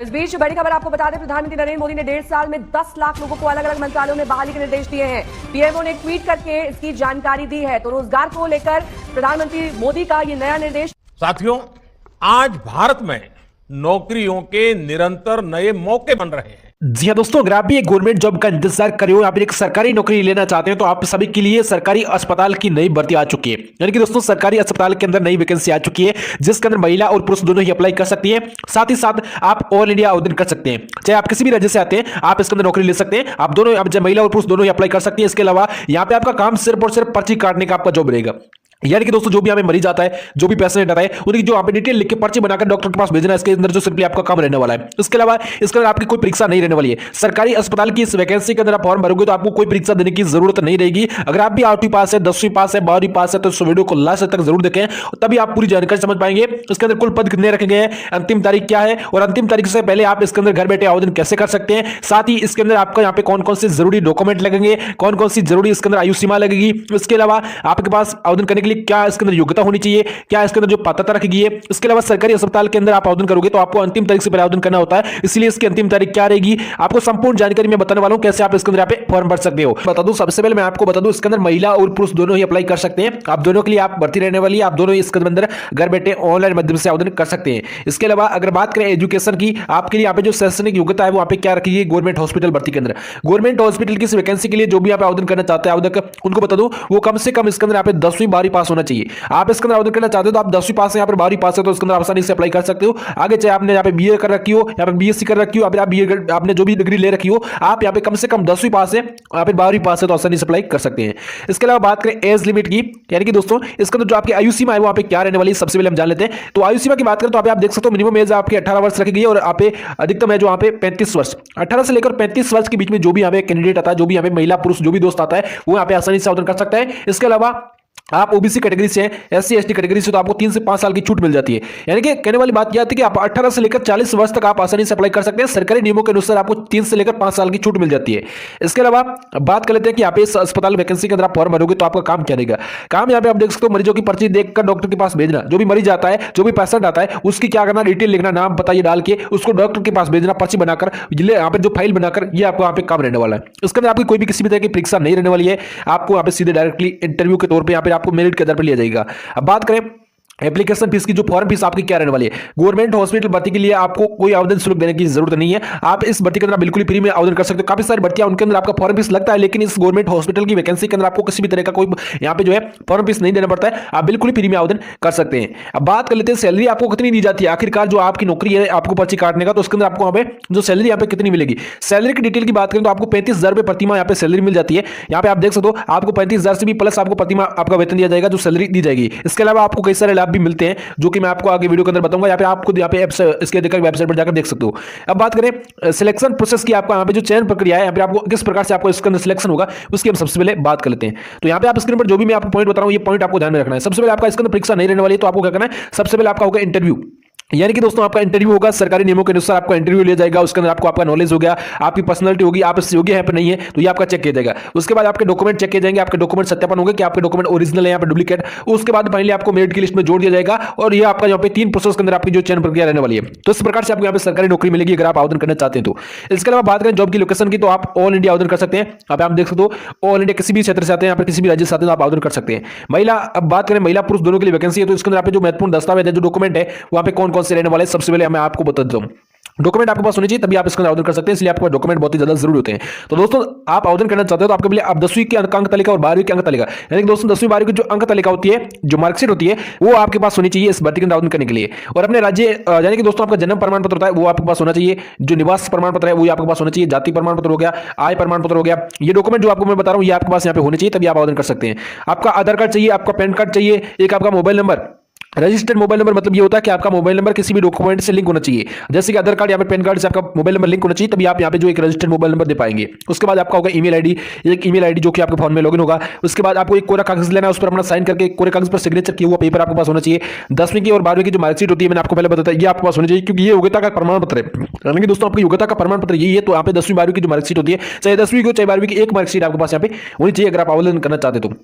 इस बीच बड़ी खबर आपको बता दें, प्रधानमंत्री नरेंद्र मोदी ने 1.5 साल में 10 लाख लोगों को अलग अलग मंत्रालयों में बहाली के निर्देश दिए हैं। पीएमओ ने ट्वीट करके इसकी जानकारी दी है। तो रोजगार को लेकर प्रधानमंत्री मोदी का ये नया निर्देश। साथियों, आज भारत में नौकरियों के निरंतर नए मौके बन रहे हैं। जी हाँ दोस्तों, अगर आप भी एक गवर्नमेंट जॉब का इंतजार कर रहे हो या फिर एक सरकारी नौकरी लेना चाहते हैं तो आप सभी के लिए सरकारी अस्पताल की नई भर्ती आ चुकी है। यानी कि दोस्तों, सरकारी अस्पताल के अंदर नई वैकेंसी आ चुकी है जिसके अंदर महिला और पुरुष दोनों ही अप्लाई कर सकती हैं। साथ ही साथ आप ऑल इंडिया आवेदन कर सकते हैं, चाहे आप किसी भी राज्य से आते हैं आप इसके अंदर नौकरी ले सकते हैं। आप दोनों, आप महिला और पुरुष दोनों ही अप्लाई कर सकती है। इसके अलावा यहाँ पे आपका काम सिर्फ और सिर्फ पर्ची काटने का आपका जॉब रहेगा। यानी कि दोस्तों, जो भी यहाँ पे मरीज आता है, जो भी पेशेंट आता है, उनकी जो यहाँ पे डिटेल लिख के पर्ची बनाकर डॉक्टर के पास भेजना है, इसके अंदर जो सिंपली आपका काम रहने वाला है। इसके अलावा इसके अंदर आपकी कोई परीक्षा नहीं रहने वाली है। सरकारी अस्पताल की इस वैकेंसी के अंदर आप फॉर्म भरोगे तो आपको कोई परीक्षा देने की जरूरत नहीं रहेगी। अगर आप भी 8वीं पास है, 10वीं पास है, 12वीं पास है तो इस वीडियो को लास्ट तक जरूर देखें, तभी आप पूरी जानकारी समझ पाएंगे। इसके अंदर कुल पद कितने रखे गए हैं, अंतिम तारीख क्या है और अंतिम तारीख से पहले आप इसके अंदर घर बैठे आवेदन कैसे कर सकते हैं। साथ ही इसके अंदर आपका यहाँ पे कौन कौन से जरूरी डॉक्यूमेंट लगेंगे, कौन कौन सी जरूरी इसके अंदर आयु सीमा लगेगी। इसके अलावा आपके पास आवेदन करने के लिए क्या इसके अंदर योग्यता होनी चाहिए, क्या इसके अंदर जो पात्रता रखी गई है। इसके अलावा सरकारी अस्पताल के अंदर आप आवेदन करोगे तो आपको अंतिम तारीख से पहले आवेदन करना होता है, इसलिए इसकी अंतिम तारीख क्या रहेगी आपको संपूर्ण जानकारी मैं बताने वाला हूं। कैसे आप इसके अंदर यहाँ पे फॉर्म भर सकते हो बता दूं। सबसे पहले मैं आपको बता दूं, इसके अंदर महिला और पुरुष दोनों ही अप्लाई कर सकते हैं। आप दोनों के लिए आप भर्ती रहने वाली है। आप दोनों इसके अंदर घर बैठे ऑनलाइन माध्यम से आवेदन कर सकते हैं। इसके अलावा अगर बात करें एजुकेशन की, आपके लिए यहाँ पे जो शैक्षणिक योग्यता है वो यहाँ पे क्या रखी है गवर्नमेंट हॉस्पिटल भर्ती के अंदर। गवर्नमेंट हॉस्पिटल की वैकेंसी के लिए जो भी आप आवेदन करना चाहते हैं आवेदक, उनको बता दूं वो कम से कम इसके अंदर यहाँ पे 10वीं 12वीं पास होना चाहिए। आप इसके अंदर आवेदन करना चाहते हो तो आप 10वीं पास है, यहाँ पर 12वीं पास है तो इसके अंदर आसानी से अप्लाई कर सकते हो। आगे चाहे आपने यहाँ पे बीए कर रखी हो, यहाँ पे बीएससी कर रखी हो, या फिर आप बीए आपने जो भी डिग्री ले रखी हो, आप यहाँ पे कम से कम 10वीं पास है, यहाँ पे 12वीं पास है तो आसानी से अप्लाई कर सकते हैं। इसके अलावा बात करें एज लिमिट की, यानी कि दोस्तों इसके अंदर जो आपकी आयु सीमा है वो यहाँ पे क्या रहने वाली है सबसे पहले हम जान लेते हैं। तो आयु सीमा की बात करें तो आप देख सकते हो मिनिमम एज आपकी 18 वर्ष रखी गई है और यहाँ पे अधिकतम है जो यहाँ पे 35 वर्ष। 18 से लेकर 35 वर्ष के बीच में जो भी यहाँ पे कैंडिडेट आता है, जो भी यहाँ पे महिला पुरुष जो भी दोस्त आता है वो यहाँ पे आसानी से आवेदन कर सकता है। इसके अलावा आप ओबीसी कैटेगरी से हैं, एससी एसटी कैटेगरी से तो आपको 3 से 5 साल की छूट मिल जाती है। यानी कि कहने वाली बात यह आती है कि आप 18 से लेकर 40 वर्ष तक आप आसानी से अप्लाई कर सकते हैं। सरकारी नियमों के अनुसार आपको 3 से लेकर 5 साल की छूट मिल जाती है। इसके अलावा बात कर लेते हैं कि आप इस अस्पताल वैकेंसी के अंदर आप फॉर्म भरोगे तो आपका काम क्या रहेगा। काम यहाँ पे आप देख सकते हो, मरीजों की पर्ची देखकर डॉक्टर के पास भेजना। जो भी मरीज आता है, जो भी पेशेंट आता है, उसकी क्या करना, डिटेल लिखना, नाम पता ये डाल के उसको डॉक्टर के पास भेजना, पर्ची बनाकर यहाँ पे जो फाइल बनाकर ये आपको यहाँ पे काम रहने वाला है। इसके अंदर आपकी कोई भी किसी भी तरह की परीक्षा नहीं रहने वाली है। आपको यहाँ पे सीधे डायरेक्टली इंटरव्यू के तौर पर यहाँ पे आपको मेरिट के आधार पर लिया जाएगा। अब बात करें एप्लीकेशन फीस की, जो फॉर्म फीस आपकी क्या रहने वाली है। गवर्नमेंट हॉस्पिटल भर्ती के लिए आपको कोई आवेदन शुल्क देने की जरूरत नहीं है। आप इस भर्ती के अंदर बिल्कुल फ्री में आवेदन कर सकते हो। काफी सारी भर्तियां उनके अंदर आपका फॉर्म फीस लगता है, लेकिन इस गवर्नमेंट हॉस्पिटल की वैकेंसी के अंदर आपको किसी भी तरह का कोई यहाँ पे जो है फॉर्म फीस नहीं देना पड़ता है। आप बिल्कुल फ्री में आवेदन कर सकते हैं। अब बात कर लेते हैं सैलरी आपको कितनी दी जाती है। आखिरकार जो आपकी नौकरी है आपको पर्ची काटने का, तो उसके अंदर आपको यहाँ पे जो सैलरी यहाँ पे कितनी मिलेगी। सैलरी की डिटेल की बात करें तो आपको 35,000 रुपये प्रतिमा यहाँ पे सैलरी मिल जाती है। यहाँ पे आप देख सकते हो आपको 35,000 से भी प्लस आपको प्रतिमा आपका वेतन दिया जाएगा, जो सैलरी दी जाएगी। इसके अलावा आपको कई सारे लाभ भी मिलते हैं जो कि मैं आपको आगे वीडियो के अंदर बताऊंगा। यहाँ पे आप खुद यहाँ पे इसके देखकर वेबसाइट पर जाकर देख सकते हो। अब बात करें सिलेक्शन प्रोसेस की, आपका यहाँ पे जो चयन प्रक्रिया है, यहाँ पे आपको किस प्रकार से आपको इसके अंदर सिलेक्शन होगा उसकी हम सबसे पहले बात कर लेते हैं। तो यहाँ पे आप स्क्रीन पर जो भी मैं आपको पॉइंट बता रहा हूँ ये पॉइंट आपको ध्यान में रखना है। सबसे पहले आपका इसके अंदर परीक्षा नहीं रहने वाली है, तो आपको क्या करना है, सबसे पहले आपका होगा इंटरव्यू। यानी कि दोस्तों आपका इंटरव्यू होगा, सरकारी नियमों के अनुसार आपका इंटरव्यू लिया जाएगा। उसके अंदर आपको आपका नॉलेज हो गया, आपकी पर्सनालिटी होगी, आप इससे योग्य है पर नहीं है तो ये आपका चेक किया जाएगा। उसके बाद आपके डॉक्यूमेंट चेक किए जाएंगे, आपके डॉक्यूमेंट सत्यापन होंगे कि आपके डॉक्यूमेंट ओरिजिनल है या फिर डुप्लीकेट। उसके बाद फाइनली आपको मेरिट की लिस्ट में जोड़ दिया जाएगा और ये आपका यहाँ पे 3 प्रोसेस के अंदर आपकी जो चयन प्रक्रिया रहने वाली है। तो इस प्रकार से आपको यहाँ पे सरकारी नौकरी मिलेगी अगर आप आवेदन करना चाहते हैं तो। इसके अलावा बात करें जॉब की लोकेशन की, तो आप ऑल इंडिया आवेदन कर सकते हैं। आप देख सकते हो ऑल इंडिया किसी भी क्षेत्र से आते हैं, यहाँ पे किसी भी राज्य से आते हैं तो आप आवेदन कर सकते हैं। महिला, अब बात करें महिला पुरुष दोनों के लिए वैकेंसी है, तो इसके अंदर आप जो महत्वपूर्ण दस्तावेज है, जो डॉक्यूमेंट है वहाँ पे कौन कौन से रहने वाले, सबसे पहले मैं आपको बता देता हूँ। डॉक्यूमेंट आपके पास होने चाहिए तभी आप इसका आवेदन कर सकते हैं, इसलिए आपको डॉक्यूमेंट बहुत ही ज्यादा जरूरी होते हैं। तो दोस्तों आप आवेदन करना चाहते हो तो आपके लिए आप 10वीं की अंक तालिका और 12वीं की अंक तालिका, यानी कि दोस्तों 10वीं 12वीं की जो अंक तालिका होती है, जो मार्कशीट होती है, वो आपके पास होनी चाहिए इस भर्ती के आवेदन करने के लिए। और अपने राज्य यानी कि दोस्तों आपका जन्म प्रमाण पत्र होता है वो आपके पास होना चाहिए, जो निवास प्रमाण पत्र है वो आपके पास होना चाहिए, जाति प्रमाण पत्र हो गया, आय प्रमाण पत्र हो गया। ये डॉक्यूमेंट जो आपको मैं बता रहा हूँ ये आपके पास यहाँ पे होने चाहिए तभी आप आवेदन कर सकते हैं। आपका आधार कार्ड चाहिए, आपका पैन कार्ड चाहिए, एक आपका mobile number, registered mobile number, मतलब ये होता है कि आपका मोबाइल नंबर किसी भी डॉक्यूमेंट से लिंक होना चाहिए। जैसे कि आधार कार्ड या फिर पैन कार्ड से आपका मोबाइल नंबर लिंक होना चाहिए तभी आप यहाँ पे जो एक रजिस्टर्ड मोबाइल नंबर दे पाएंगे। उसके बाद आपका होगा ईमेल आईडी, एक ईमेल आईडी जो कि आपके फोन में लॉगिन होगा। उसके बाद आपको एक कोरा कागज लेना है, उस पर अपना साइन करके कोरे कागज पर सिग्नेचर किया हुआ पेपर आपके पास होना चाहिए। 10वीं की और 12वीं की जो मार्कशीट होती है मैंने आपको पहले बताया ये आपके पास होनी चाहिए, क्योंकि ये योग्यता का प्रमाण पत्र है। यानी कि दोस्तों आपकी योग्यता का प्रमाण पत्र यही है। तो यहाँ पे 10वीं 12वीं की जो मार्कशीट होती है, चाहे 10वीं की हो चाहे 12वीं की, एक मार्कशीट आपके पास यहाँ पे होनी चाहिए अगर आप आवेदन करना चाहते तो।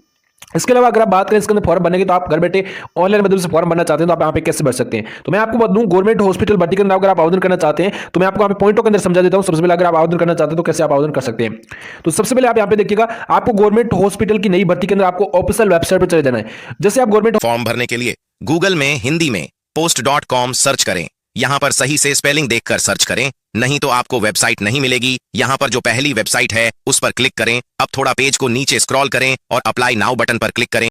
इसके अलावा अगर आप बात करें इसके अंदर फॉर्म भरने की, तो आप घर बैठे ऑनलाइन माध्यम से फॉर्म भरना चाहते हैं तो आप यहाँ पे कैसे भर सकते हैं। तो मैं आपको बता दूं, गवर्नमेंट हॉस्पिटल भर्ती के अंदर अगर आप आवेदन करना चाहते हैं तो मैं आपको यहाँ पे पॉइंटों के अंदर समझा देता हूं। सबसे पहले अगर आप आवेदन करना चाहते हैं तो कैसे आप आवेदन कर सकते हैं। तो सबसे पहले आप यहाँ पे देखिएगा, आपको गवर्नमेंट हॉस्पिटल की नई भर्ती के अंदर आपको ऑफिशियल वेबसाइट पर चले जाना है। जैसे आप गवर्नमेंट फॉर्म भरने के लिए गूगल में हिंदी में post.com सर्च करें। यहाँ पर सही से स्पेलिंग देखकर सर्च करें, नहीं तो आपको वेबसाइट नहीं मिलेगी। यहाँ पर जो पहली वेबसाइट है उस पर क्लिक करें। अब थोड़ा पेज को नीचे स्क्रॉल करें और अप्लाई नाउ बटन पर क्लिक करें।